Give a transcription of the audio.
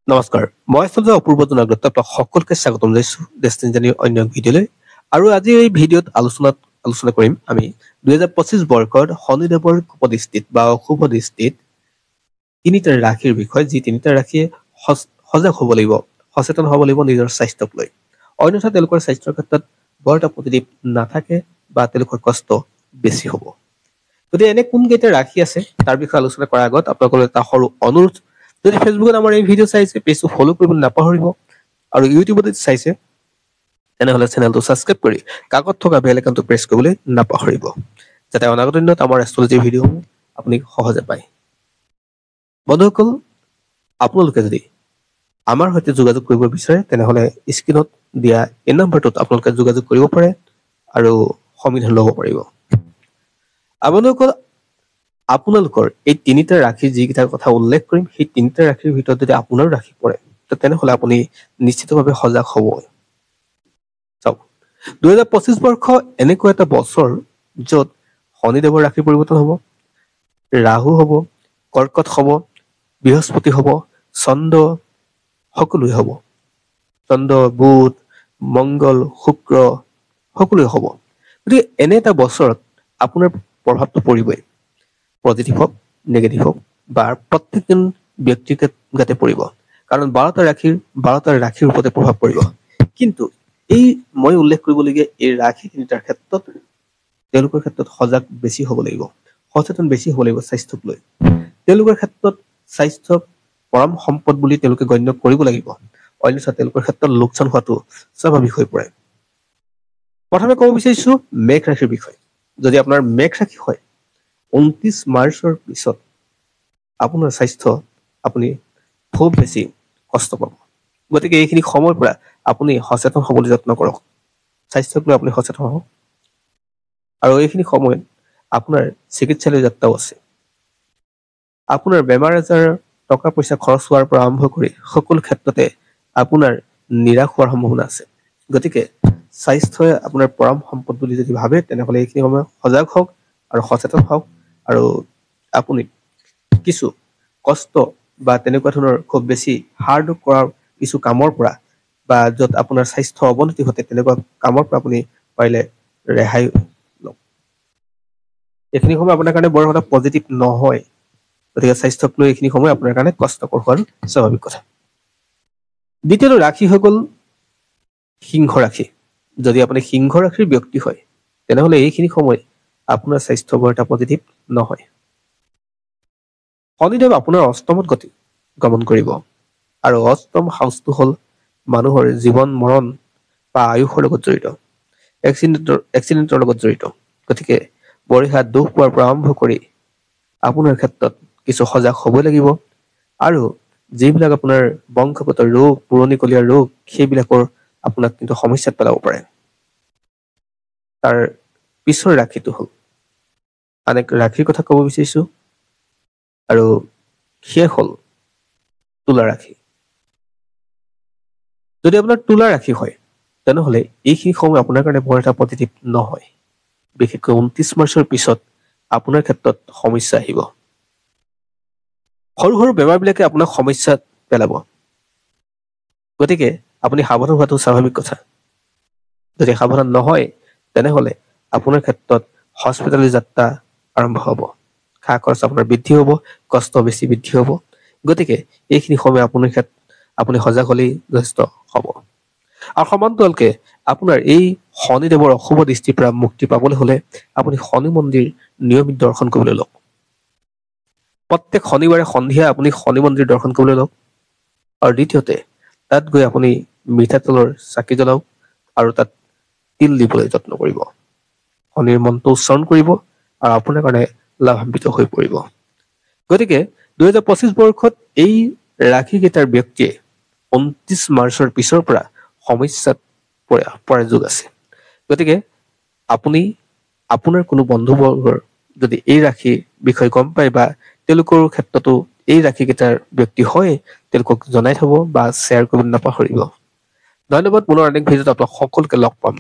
নমস্কাৰ মই আচলতে অপূৰ্ব জনাগ্ৰত আপোনাক সকলোকে স্বাগতম জনাইছো ডেষ্টিনি জাৰ্নিৰ অন্য এক ভিডিঅ'লৈ আৰু আজি এই ভিডিঅ'ত আলোচনা কৰিম আমি 2025 বৰ্ষৰ শনিদেৱৰ কুপদৃষ্টিত বা অশুভ দৃষ্টিত তিনিটা ৰাশিৰ বিষয় যি তিনিটা ৰাশিয়ে সজাগ হ'ব লাগিব সচেতন হ'ব লাগিব নিজৰ স্বাস্থ্যক লৈ অন্যথা তেওঁলোকৰ স্বাস্থ্যৰ ক্ষেত্ৰত বৰ এটা পজিটিভ নাথাকে বা তেওঁলোকৰ কষ্ট বেছি হ'ব গতিকে এনে কোন কেইটা ৰাশি আছে তাৰ বিষয়ে আলোচনা কৰাৰ আগত আপোনালোকৰ এটা সৰু অনুৰোধ যদি ফেচবুকত আমাৰ এই ভিডিঅ' চাইছে পেজটো ফলো কৰিবলৈ নাপাহৰিব আৰু ইউটিউবত চাইছে তেনেহ'লে চেনেলটো ছাবস্ক্ৰাইব কৰি কাষত থকা বেল আইকনটো প্ৰেছ কৰিবলৈ নাপাহৰিব যাতে অনাগত দিনত আমাৰ এষ্ট্ৰলজি ভিডিঅ'সমূহ আপুনি সহজে পায় বন্ধুসকল আপোনালোকে যদি আমাৰ সৈতে যোগাযোগ কৰিব বিচাৰে তেনেহ'লে স্ক্ৰীনত দিয়া এই নম্বৰটোত আপোনালোকে যোগাযোগ কৰিব পাৰে আৰু সমিধান ল'ব পাৰিব বন্ধুসকল আপোনালোকৰ এই তিনিটা ৰাশি যিকেইটাৰ কথা উল্লেখ কৰিম সেই তিনিটা ৰাশিৰ ভিতৰত যদি আপোনাৰ ৰাশি পৰে তেনেহ'লে আপুনি নিশ্চিতভাৱে সজাগ হ'ব চাওক 2025 বৰ্ষ এনেকুৱা এটা বছৰ য'ত শনিদেৱৰ ৰাশি পৰিৱৰ্তন হ'ব ৰাহু হ'ব কৰ্কট হ'ব বৃহস্পতি হ'ব চন্দ্ৰ সকলোৱে হ'ব চন্দ্ৰ বুধ মংগল শুক্ৰ সকলোৱে হ'ব গতিকে এনে এটা বছৰত আপোনাৰ প্ৰভাৱটো পৰিবই পজিটিভ হওক নেগেটিভ হওক বা প্ৰত্যেকজন ব্যক্তিৰ গাতে পৰিব কাৰণ 12টা ৰাশিৰ ওপৰতে প্ৰভাৱ পৰিব কিন্তু এই মই উল্লেখ কৰিবলগীয়া এই ৰাশি তিনিটাৰ ক্ষেত্ৰত তেওঁলোকৰ ক্ষেত্ৰত সজাগ বেছি হ'ব লাগিব সচেতন বেছি হ'ব লাগিব স্বাস্থ্যক লৈ তেওঁলোকৰ ক্ষেত্ৰত স্বাস্থ্য পৰম সম্পদ বুলি তেওঁলোকে গণ্য কৰিব লাগিব অন্যথা তেওঁলোকৰ ক্ষেত্ৰত লোকচান হোৱাটো স্বাভাৱিক হৈ পৰে প্ৰথমে ক'ব বিচাৰিছো মেঘ ৰাশিৰ বিষয়ে যদি আপোনাৰ মেঘ ৰাশি হয় 29 মাৰ্চৰ পিছত আপোনাৰ স্বাস্থ্য আপুনি খুব বেছি কষ্ট পাব গতিকে এইখিনি সময়ৰ পৰা আপুনি সচেতন হ'বলৈ যত্ন কৰক স্বাস্থ্যক লৈ আপুনি সচেতন হওক আৰু এইখিনি সময়ত আপোনাৰ চিকিৎসালয় যাত্ৰাও আছে আপোনাৰ বেমাৰ আজাৰ টকা পইচা খৰচ হোৱাৰ পৰা আৰম্ভ কৰি সকলো ক্ষেত্ৰতে আপোনাৰ নিৰাশ হোৱাৰ সম্ভাৱনা আছে গতিকে স্বাস্থ্যই আপোনাৰ পৰম সম্পদ বুলি যদি ভাবে তেনেহ'লে এইখিনি সময় সজাগ হওক আৰু সচেতন হওক আৰু আপুনি কিছু কষ্ট বা তেনেকুৱা ধৰণৰ খুব বেছি হাৰ্ড কৰাৰ কিছু কামৰ পৰা বা য'ত আপোনাৰ স্বাস্থ্য অৱনতি ঘটে তেনেকুৱা কামৰ পৰা আপুনি পাৰিলে ৰেহাই লওক এইখিনি সময় আপোনাৰ কাৰণে বৰ এটা পজিটিভ নহয় গতিকে স্বাস্থ্যক লৈ এইখিনি সময় আপোনাৰ কাৰণে কষ্টকৰ হোৱাৰ স্বাভাৱিক কথা দ্বিতীয়টো ৰাশি হৈ গ'ল সিংহ ৰাশি যদি আপুনি সিংহ ৰাশিৰ ব্যক্তি হয় তেনেহ'লে এইখিনি সময় আপোনাৰ স্বাস্থ্য বৰ এটা পজিটিভ নহয় শনিদেৱ আপোনাৰ অষ্টমত গমন কৰিব আৰু অষ্টম হাউচটো হ'ল মানুহৰ জীৱন মৰণ বা আয়ুসৰ লগত জড়িত এক্সিডেণ্টৰ লগত জড়িত গতিকে বৰিহা দুখ পোৱাৰ পৰা আৰম্ভ কৰি আপোনাৰ ক্ষেত্ৰত কিছু সজাগ হ'ব লাগিব আৰু যিবিলাক আপোনাৰ বংশগত ৰোগ পুৰণিকলীয়া ৰোগ সেইবিলাকৰ আপোনাক কিন্তু সমস্যাত পেলাব পাৰে তাৰ পিছৰ ৰাশিটো হ'ল আন এক ৰাশিৰ কথা ক'ব বিচাৰিছো আৰু শেষ হ'ল তুলা ৰাশি যদি আপোনাৰ তুলা ৰাশি হয় তেনেহ'লে এইখিনি সময় আপোনাৰ কাৰণে বৰ এটা পজিটিভ নহয় বিশেষকৈ 29 মাৰ্চৰ পিছত আপোনাৰ ক্ষেত্ৰত সমস্যা আহিব সৰু সৰু বেমাৰবিলাকে আপোনাক সমস্যাত পেলাব গতিকে আপুনি সাৱধান হোৱাটো স্বাভাৱিক কথা যদি সাৱধান নহয় তেনেহ'লে আপোনাৰ ক্ষেত্ৰত হস্পিটেললৈ যাত্ৰা আৰম্ভ হ'ব খা খৰচ আপোনাৰ বৃদ্ধি হ'ব কষ্ট বেছি বৃদ্ধি হ'ব গতিকে এইখিনি সময় আপুনি সজাগ হ'লেই যথেষ্ট হ'ব আৰু সমান্তৰালকে আপোনাৰ এই শনিদেৱৰ অশুভ দৃষ্টিৰ পৰা মুক্তি পাবলৈ হ'লে আপুনি শনি মন্দিৰ নিয়মিত দৰ্শন কৰিবলৈ লওক প্ৰত্যেক শনিবাৰে সন্ধিয়া আপুনি শনি মন্দিৰ দৰ্শন কৰিবলৈ লওক আৰু দ্বিতীয়তে তাত গৈ আপুনি মিঠাতেলৰ চাকি জ্বলাওক আৰু তাত তিল দিবলৈ যত্ন কৰিব শনিৰ মন্ত্ৰ উচ্চাৰণ কৰিব আৰু আপোনাৰ কাৰণে লাভান্বিত হৈ পৰিব গতিকে 2025 বৰ্ষত এই ৰাশিকেইটাৰ ব্যক্তিয়ে 29 মাৰ্চৰ পিছৰ পৰা সমস্যাত পৰাৰ যোগ আছে গতিকে আপুনি আপোনাৰ কোনো বন্ধুবৰ্গৰ যদি এই ৰাশিৰ বিষয়ে গম পায় বা তেওঁলোকৰ ক্ষেত্ৰতো এই ৰাশিকেইটাৰ ব্যক্তি হয় তেওঁলোকক জনাই থ'ব বা শ্বেয়াৰ কৰিবলৈ নাপাহৰিব ধন্যবাদ পুনৰ অনেক ভিডিঅ'ত আপোনাক সকলোকে লগ পাম